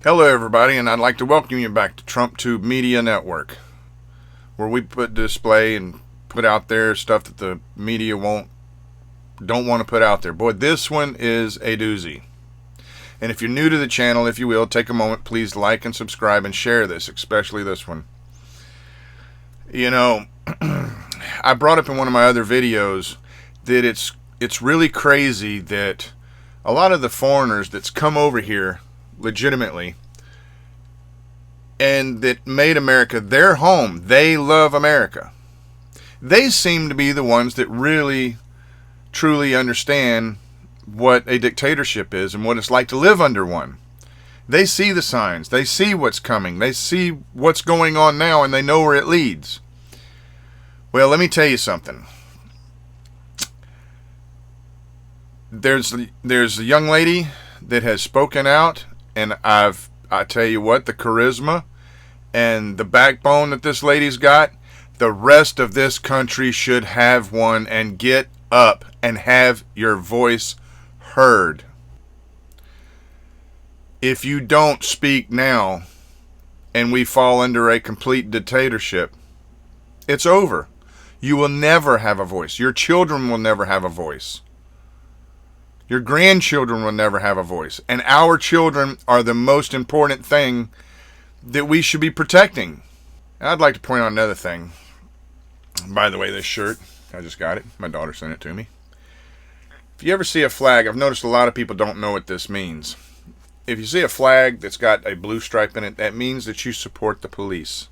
Hello everybody, and I'd like to welcome you back to TrumpTube Media Network, where we display and put out there stuff that the media don't want to put out there. Boy, this one is a doozy. And if you're new to the channel, if you will, take a moment, please like and subscribe and share this, especially this one. You know, I brought up in one of my other videos that it's really crazy that a lot of the foreigners that's come over here legitimately and that made America their home, they love America, they seem to be the ones that really truly understand what a dictatorship is and what it's like to live under one. They see the signs, they see what's coming, they see what's going on now, and they know where it leads. Well, let me tell you something. There's a young lady that has spoken out, and I tell you what, the charisma and the backbone that this lady's got, the rest of this country should have one, and get up and have your voice heard. If you don't speak now and we fall under a complete dictatorship, it's over. You will never have a voice. Your children will never have a voice. Your grandchildren will never have a voice. And our children are the most important thing that we should be protecting. And I'd like to point out another thing. By the way, this shirt, I just got it. My daughter sent it to me. If you ever see a flag, I've noticed a lot of people don't know what this means. If you see a flag that's got a blue stripe in it, that means that you support the police.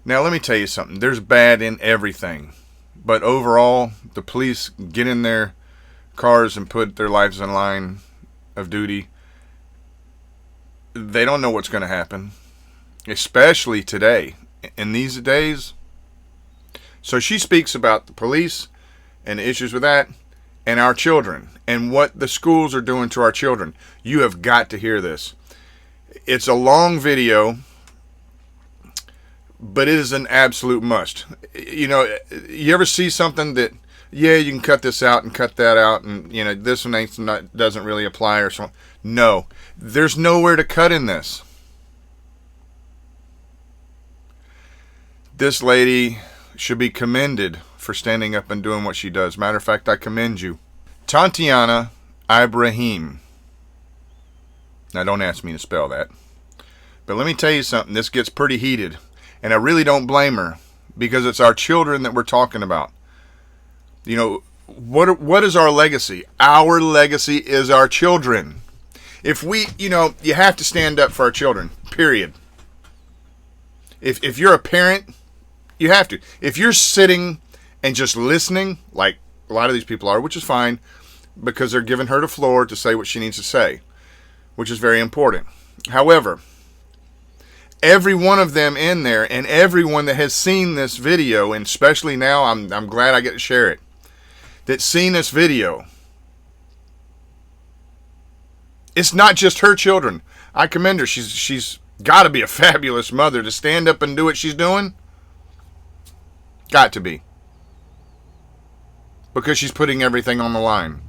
Now, let me tell you something. There's bad in everything. But overall, the police get in their cars and put their lives in line of duty. They don't know what's going to happen, especially today, in these days. So she speaks about the police and the issues with that, and our children, and what the schools are doing to our children. You have got to hear this. It's a long video, but it is an absolute must. You know, you ever see something that, yeah, you can cut this out and cut that out, and you know, this one doesn't really apply or something. No, there's nowhere to cut in this. This lady should be commended for standing up and doing what she does. Matter of fact, I commend you. Tatiana Ibrahim. Now, don't ask me to spell that. But let me tell you something. This gets pretty heated. And I really don't blame her, because it's our children that we're talking about. You know, what is our legacy? Our legacy is our children. If we, you know, you have to stand up for our children, period. If you're a parent, you have to. If you're sitting and just listening, like a lot of these people are, which is fine, because they're giving her the floor to say what she needs to say, which is very important. However, every one of them in there, and everyone that has seen this video, and especially now, I'm glad I get to share it, that's seen this video, it's not just her children. I commend her. She's got to be a fabulous mother to stand up and do what she's doing. Got to be. Because she's putting everything on the line.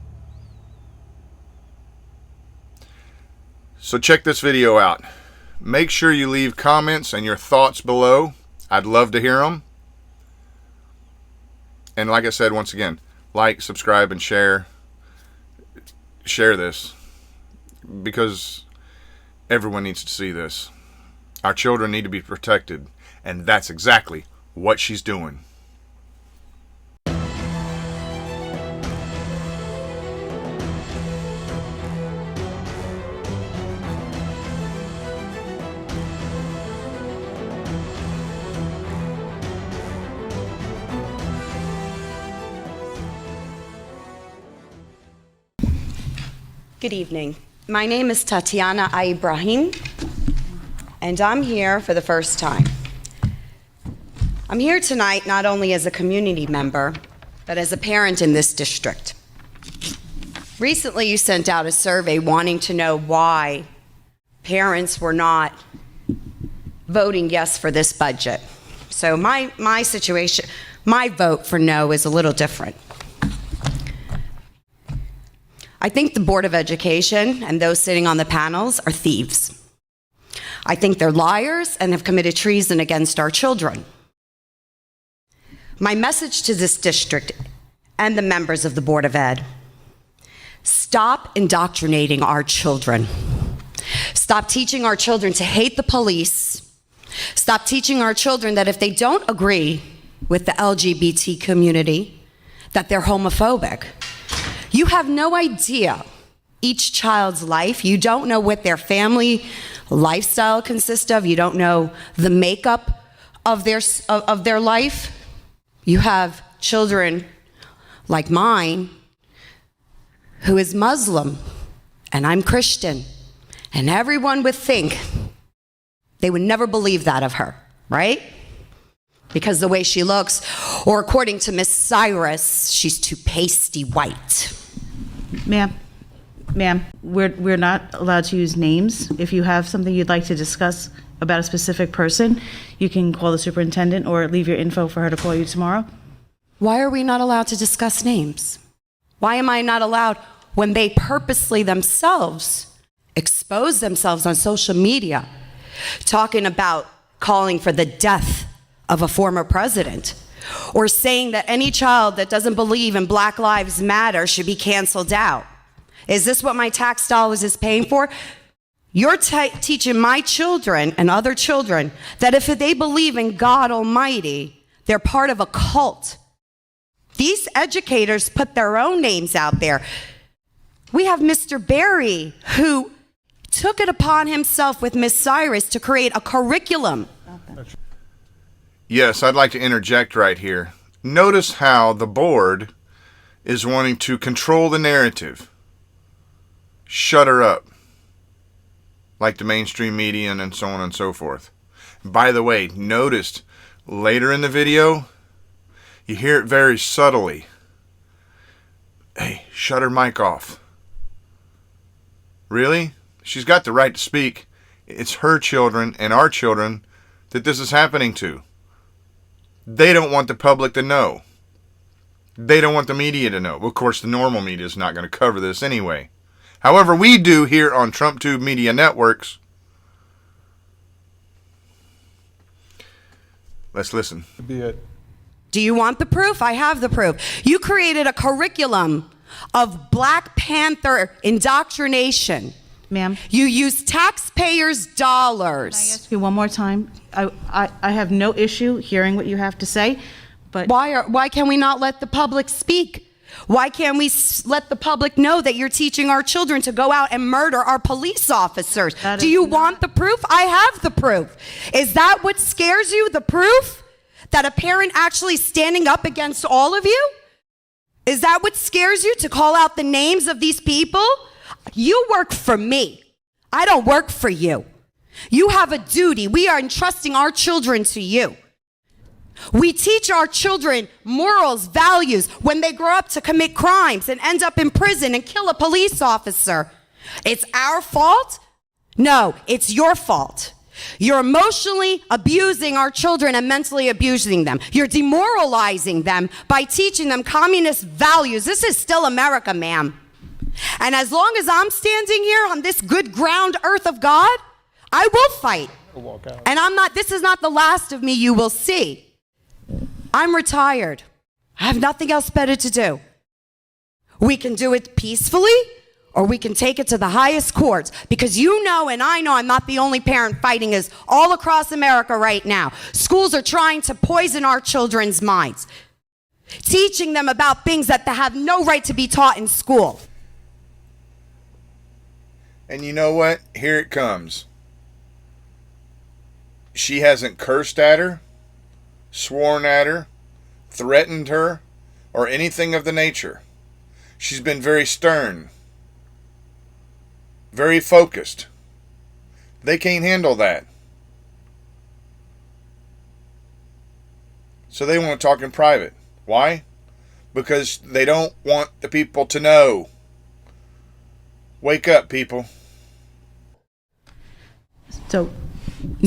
So check this video out. Make sure you leave comments and your thoughts below. I'd love to hear them. And like I said, once again, like, subscribe, and share. Share this, because everyone needs to see this. Our children need to be protected, and that's exactly what she's doing. Good evening. My name is Tatiana Ibrahim, and I'm here for the first time. I'm here tonight not only as a community member, but as a parent in this district. Recently, you sent out a survey wanting to know why parents were not voting yes for this budget. So my situation, my vote for no is a little different. I think the Board of Education and those sitting on the panels are thieves. I think they're liars and have committed treason against our children. My message to this district and the members of the Board of Ed: stop indoctrinating our children. Stop teaching our children to hate the police. Stop teaching our children that if they don't agree with the LGBT community, that they're homophobic. You have no idea each child's life. You don't know what their family lifestyle consists of. You don't know the makeup of their life. You have children like mine who is Muslim, and I'm Christian, and everyone would think, they would never believe that of her, right? Because the way she looks, or according to Miss Cyrus, she's too pasty white. Ma'am, we're not allowed to use names. If you have something you'd like to discuss about a specific person, you can call the superintendent or leave your info for her to call you tomorrow. Why are we not allowed to discuss names? Why am I not allowed when they purposely themselves expose themselves on social media, talking about calling for the death of a former president, or saying that any child that doesn't believe in Black Lives Matter should be canceled out? Is this what my tax dollars is paying for? You're teaching my children and other children that if they believe in God Almighty, they're part of a cult. These educators put their own names out there. We have Mr. Barry, who took it upon himself with Miss Cyrus to create a curriculum. Yes, I'd like to interject right here. Notice how the board is wanting to control the narrative. Shut her up. Like the mainstream media and so on and so forth. By the way, notice later in the video, you hear it very subtly. Hey, shut her mic off. Really? She's got the right to speak. It's her children and our children that this is happening to. They don't want the public to know. They don't want the media to know. Of course, the normal media is not going to cover this anyway. However, we do here on TrumpTube Media Networks. Let's listen. Do you want the proof? I have the proof. You created a curriculum of Black Panther indoctrination. Ma'am, You use taxpayers' dollars. can I ask you one more time? I have no issue hearing what you have to say, but Why can we not let the public speak? Why can't we let the public know that you're teaching our children to go out and murder our police officers? Do you want the proof? I have the proof. Is that what scares you, the proof? That a parent actually standing up against all of you? Is that what scares you, to call out the names of these people? You work for me. I don't work for you. You have a duty. We are entrusting our children to you. We teach our children morals, values, when they grow up to commit crimes and end up in prison and kill a police officer. It's our fault? No, it's your fault. You're emotionally abusing our children and mentally abusing them. You're demoralizing them by teaching them communist values. This is still America, ma'am. And as long as I'm standing here on this good ground earth of God, I will fight. And this is not the last of me you will see. I'm retired. I have nothing else better to do. We can do it peacefully, or we can take it to the highest courts, because you know and I know I'm not the only parent fighting this all across America right now. Schools are trying to poison our children's minds, teaching them about things that they have no right to be taught in school. And you know what? Here it comes. She hasn't cursed at her, sworn at her, threatened her, or anything of the nature. She's been very stern, very focused. They can't handle that. So they want to talk in private. Why? Because they don't want the people to know. Wake up, people.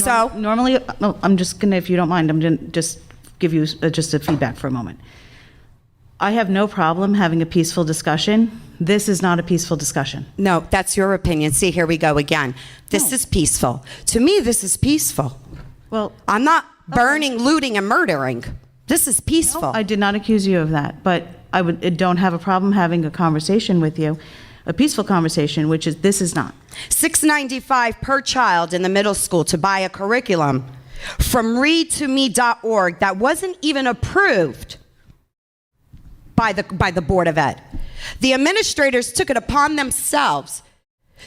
Normally, I'm just gonna, if you don't mind, I'm gonna just give you just a feedback for a moment. I have no problem having a peaceful discussion. This is not a peaceful discussion. No, that's your opinion. See, here we go again. This is peaceful. To me, this is peaceful. Well, I'm not burning, looting, and murdering. This is peaceful. I did not accuse you of that, but I don't have a problem having a conversation with you, a peaceful conversation, which is, this is not. $6.95 per child in the middle school to buy a curriculum from readtome.org that wasn't even approved by the Board of Ed. The administrators took it upon themselves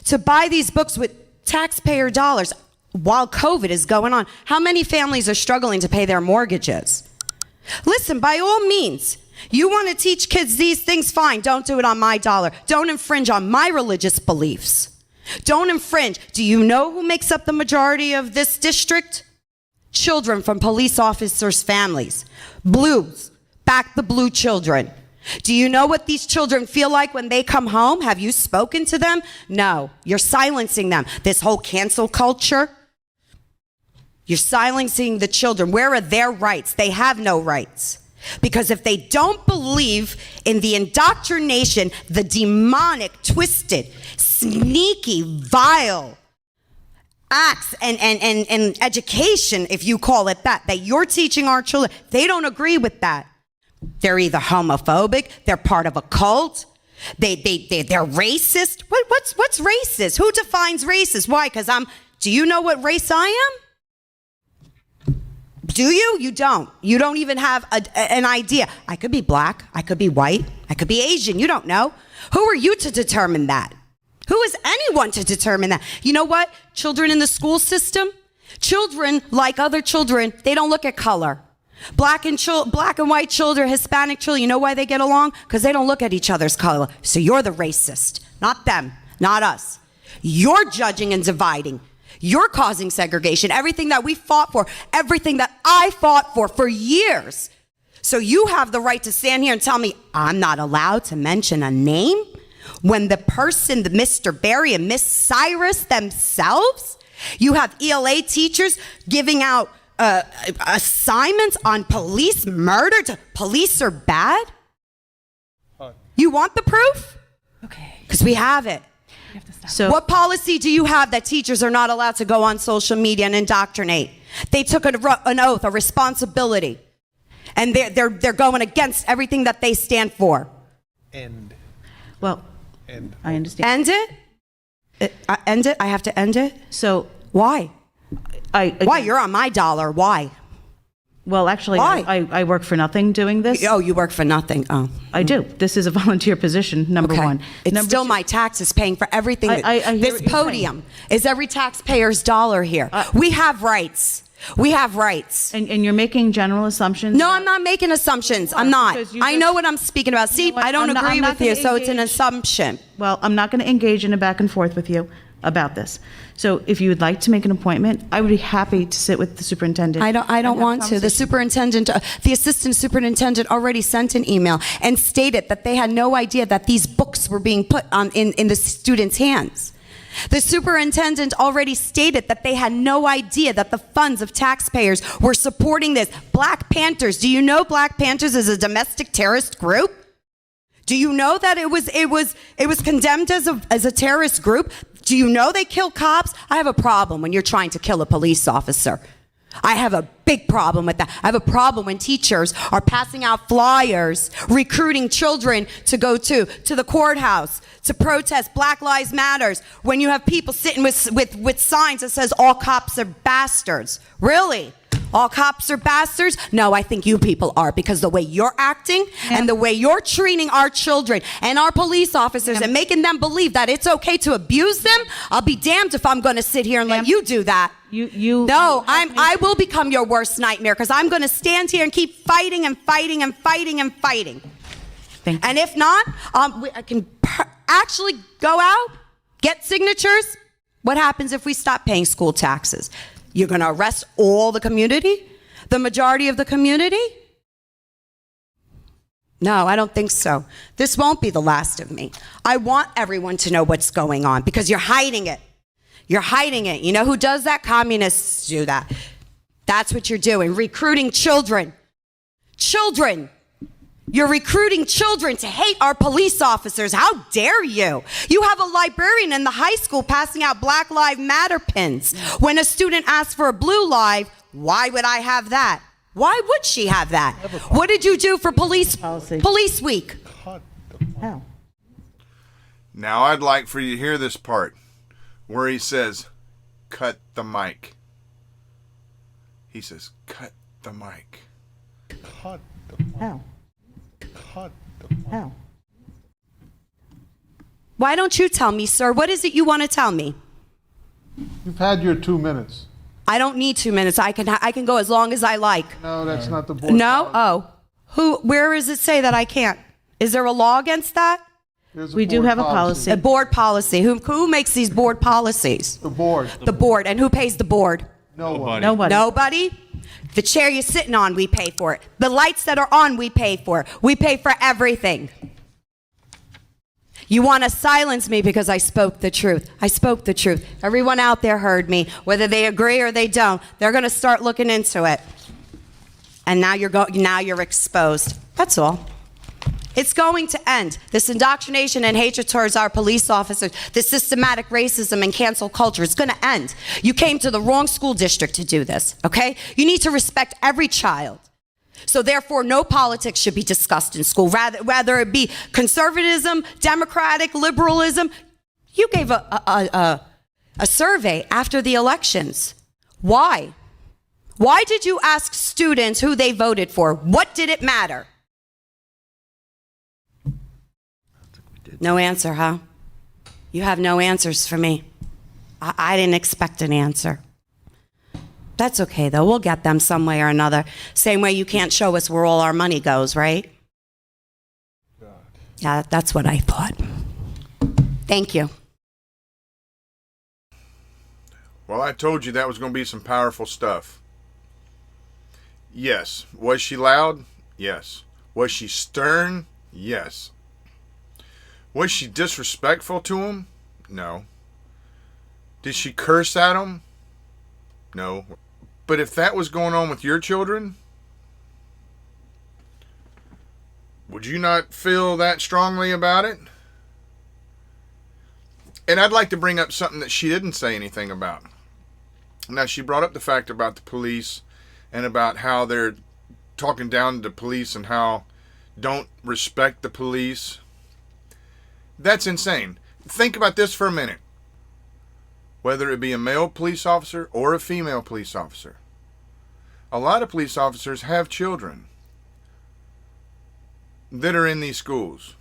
to buy these books with taxpayer dollars while COVID is going on. How many families are struggling to pay their mortgages? Listen, by all means, you want to teach kids these things, fine. Don't do it on my dollar. Don't infringe on my religious beliefs. Don't infringe. Do you know who makes up the majority of this district? Children from police officers' families. Blues. Back the blue children. Do you know what these children feel like when they come home? Have you spoken to them? No. You're silencing them. This whole cancel culture, you're silencing the children. Where are their rights? They have no rights. Because if they don't believe in the indoctrination, the demonic, twisted, sneaky, vile acts and education, if you call it that you're teaching our children, they don't agree with that. They're either homophobic, they're part of a cult, they're racist. What's racist? Who defines racist? Why? Because do you know what race I am? Do you? You don't. You don't even have an idea. I could be black, I could be white, I could be Asian, you don't know. Who are you to determine that? Who is anyone to determine that? You know what? Children in the school system, children like other children, they don't look at color. Black and white children, Hispanic children, you know why they get along? Because they don't look at each other's color. So you're the racist, not them, not us. You're judging and dividing. You're causing segregation. Everything that we fought for, everything that I fought for years. So you have the right to stand here and tell me I'm not allowed to mention a name when the person, the Mr. Barry and Miss Cyrus themselves, you have ELA teachers giving out assignments on police murder. Police are bad? You want the proof? Okay. Because we have it. So What policy do you have that teachers are not allowed to go on social media and indoctrinate? They took an oath, a responsibility, and they're going against everything that they stand for. well, And I understand. End it? End it? I have to end it? So Why? Why? Why? You're on my dollar. Why? Well, actually, Why? I work for nothing doing this. Oh, you work for nothing. Oh. I do. This is a volunteer position, number Okay. one. It's Number still two- my taxes paying for everything. I hear This what you're podium is every taxpayer's dollar here. We have rights. We have rights. And you're making general assumptions. No, I'm not making assumptions. I'm not. because you I just- know what I'm speaking about. See, know what? I don't I'm not- agree I'm not with you, gonna so it's an engage. assumption. Well, I'm not going to engage in a back and forth with you about this. So if you would like to make an appointment, I would be happy to sit with the superintendent. I don't and have a want to. The conversation. superintendent, the assistant superintendent already sent an email and stated that they had no idea that these books were being put in the students' hands. The superintendent already stated that they had no idea that the funds of taxpayers were supporting this. Black Panthers, do you know Black Panthers is a domestic terrorist group? Do you know that it was condemned as a terrorist group? Do you know they kill cops? I have a problem when you're trying to kill a police officer. I have a big problem with that. I have a problem when teachers are passing out flyers, recruiting children to go to the courthouse, to protest Black Lives Matters, when you have people sitting with signs that says all cops are bastards. Really? All cops are bastards? No, I think you people are, because the way you're acting and the way you're treating our children and our police officers and making them believe that it's okay to abuse them, I'll be damned if I'm going to sit here and let you do that. No, I will become your worst nightmare, because I'm going to stand here and keep fighting and fighting and fighting and fighting. Thank you. And if not, I can actually go out, get signatures. What happens if we stop paying school taxes? You're going to arrest all the community? The majority of the community? No, I don't think so. This won't be the last of me. I want everyone to know what's going on, because you're hiding it. You're hiding it. You know who does that? Communists do that. That's what you're doing. Recruiting children. Children. You're recruiting children to hate our police officers. How dare you? You have a librarian in the high school passing out Black Lives Matter pins. When a student asks for a blue live, why would I have that? Why would she have that? What did you do for police week? How? Now I'd like for you to hear this part where he says, cut the mic. He says, cut the mic. Cut the mic. How? Cut the mic. How? Why don't you tell me, sir? What is it you want to tell me? You've had your 2 minutes. I don't need 2 minutes. I can go as long as I like. No, that's not the board. No? policy. Oh. Where does it say that I can't? Is there a law against that? There's a We do board have a policy. A board policy. Who makes these board policies? The board. The board. And who pays the board? No one. Nobody. Nobody? The chair you're sitting on, we pay for it. The lights that are on, we pay for. We pay for everything. You want to silence me because I spoke the truth. I spoke the truth. Everyone out there heard me. Whether they agree or they don't, they're going to start looking into it. And now you're exposed. That's all. It's going to end. This indoctrination and hatred towards our police officers, this systematic racism and cancel culture is going to end. You came to the wrong school district to do this, okay? You need to respect every child. So therefore, no politics should be discussed in school, whether it be conservatism, democratic, liberalism. You gave a survey after the elections. Why? Why did you ask students who they voted for? What did it matter? No answer, huh? You have no answers for me. I didn't expect an answer. That's okay, though. We'll get them some way or another. Same way you can't show us where all our money goes, right? Yeah, that's what I thought. Thank you. Well, I told you that was going to be some powerful stuff. Yes. Was she loud? Yes. Was she stern? Yes. Was she disrespectful to him? No. Did she curse at him? No. But if that was going on with your children, would you not feel that strongly about it? And I'd like to bring up something that she didn't say anything about. Now, she brought up the fact about the police and about how they're talking down to the police and how don't respect the police. That's insane. Think about this for a minute. Whether it be a male police officer or a female police officer. A lot of police officers have children that are in these schools.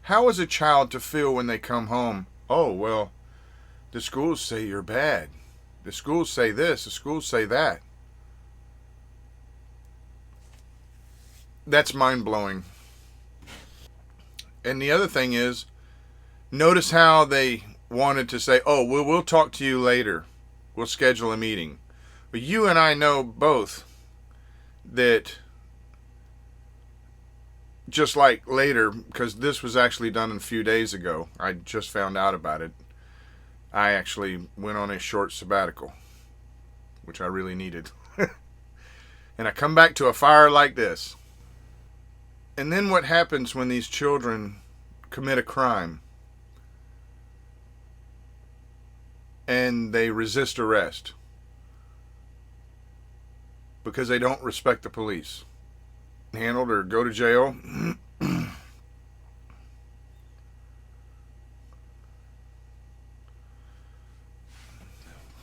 How is a child to feel when they come home? Oh, well, the schools say you're bad. The schools say this. The schools say that. That's mind-blowing. And the other thing is, notice how they wanted to say, oh, we'll talk to you later. We'll schedule a meeting. But you and I know both that just like later, because this was actually done a few days ago. I just found out about it. I actually went on a short sabbatical, which I really needed. And I come back to a fire like this. And then what happens when these children commit a crime and they resist arrest because they don't respect the police? Handled or go to jail.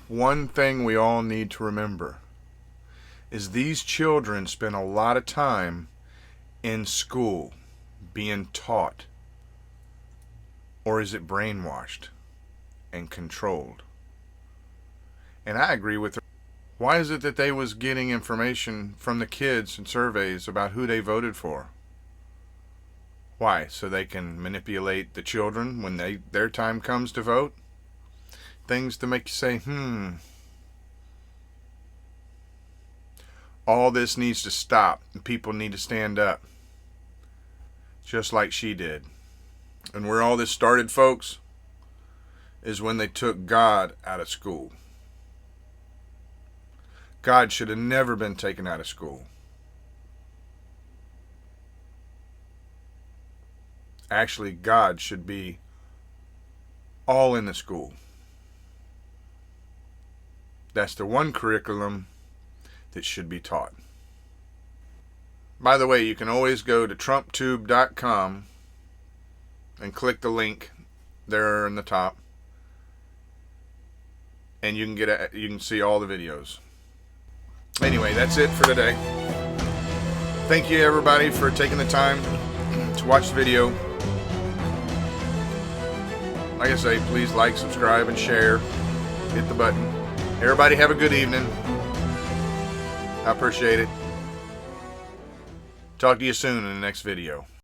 One thing we all need to remember is these children spend a lot of time in school being taught, or is it brainwashed and controlled? And I agree with her. Why is it that they was getting information from the kids and surveys about who they voted for? Why? So they can manipulate the children when their time comes to vote? Things to make you say, all this needs to stop and people need to stand up. Just like she did. And where all this started, folks, is when they took God out of school. God should have never been taken out of school. Actually, God should be all in the school. That's the one curriculum that should be taught. By the way, you can always go to trumptube.com and click the link there in the top, and you can see all the videos. Anyway, that's it for today. Thank you everybody for taking the time to watch the video. Like I say, please like, subscribe, and share. Hit the button. Everybody have a good evening. I appreciate it. Talk to you soon in the next video.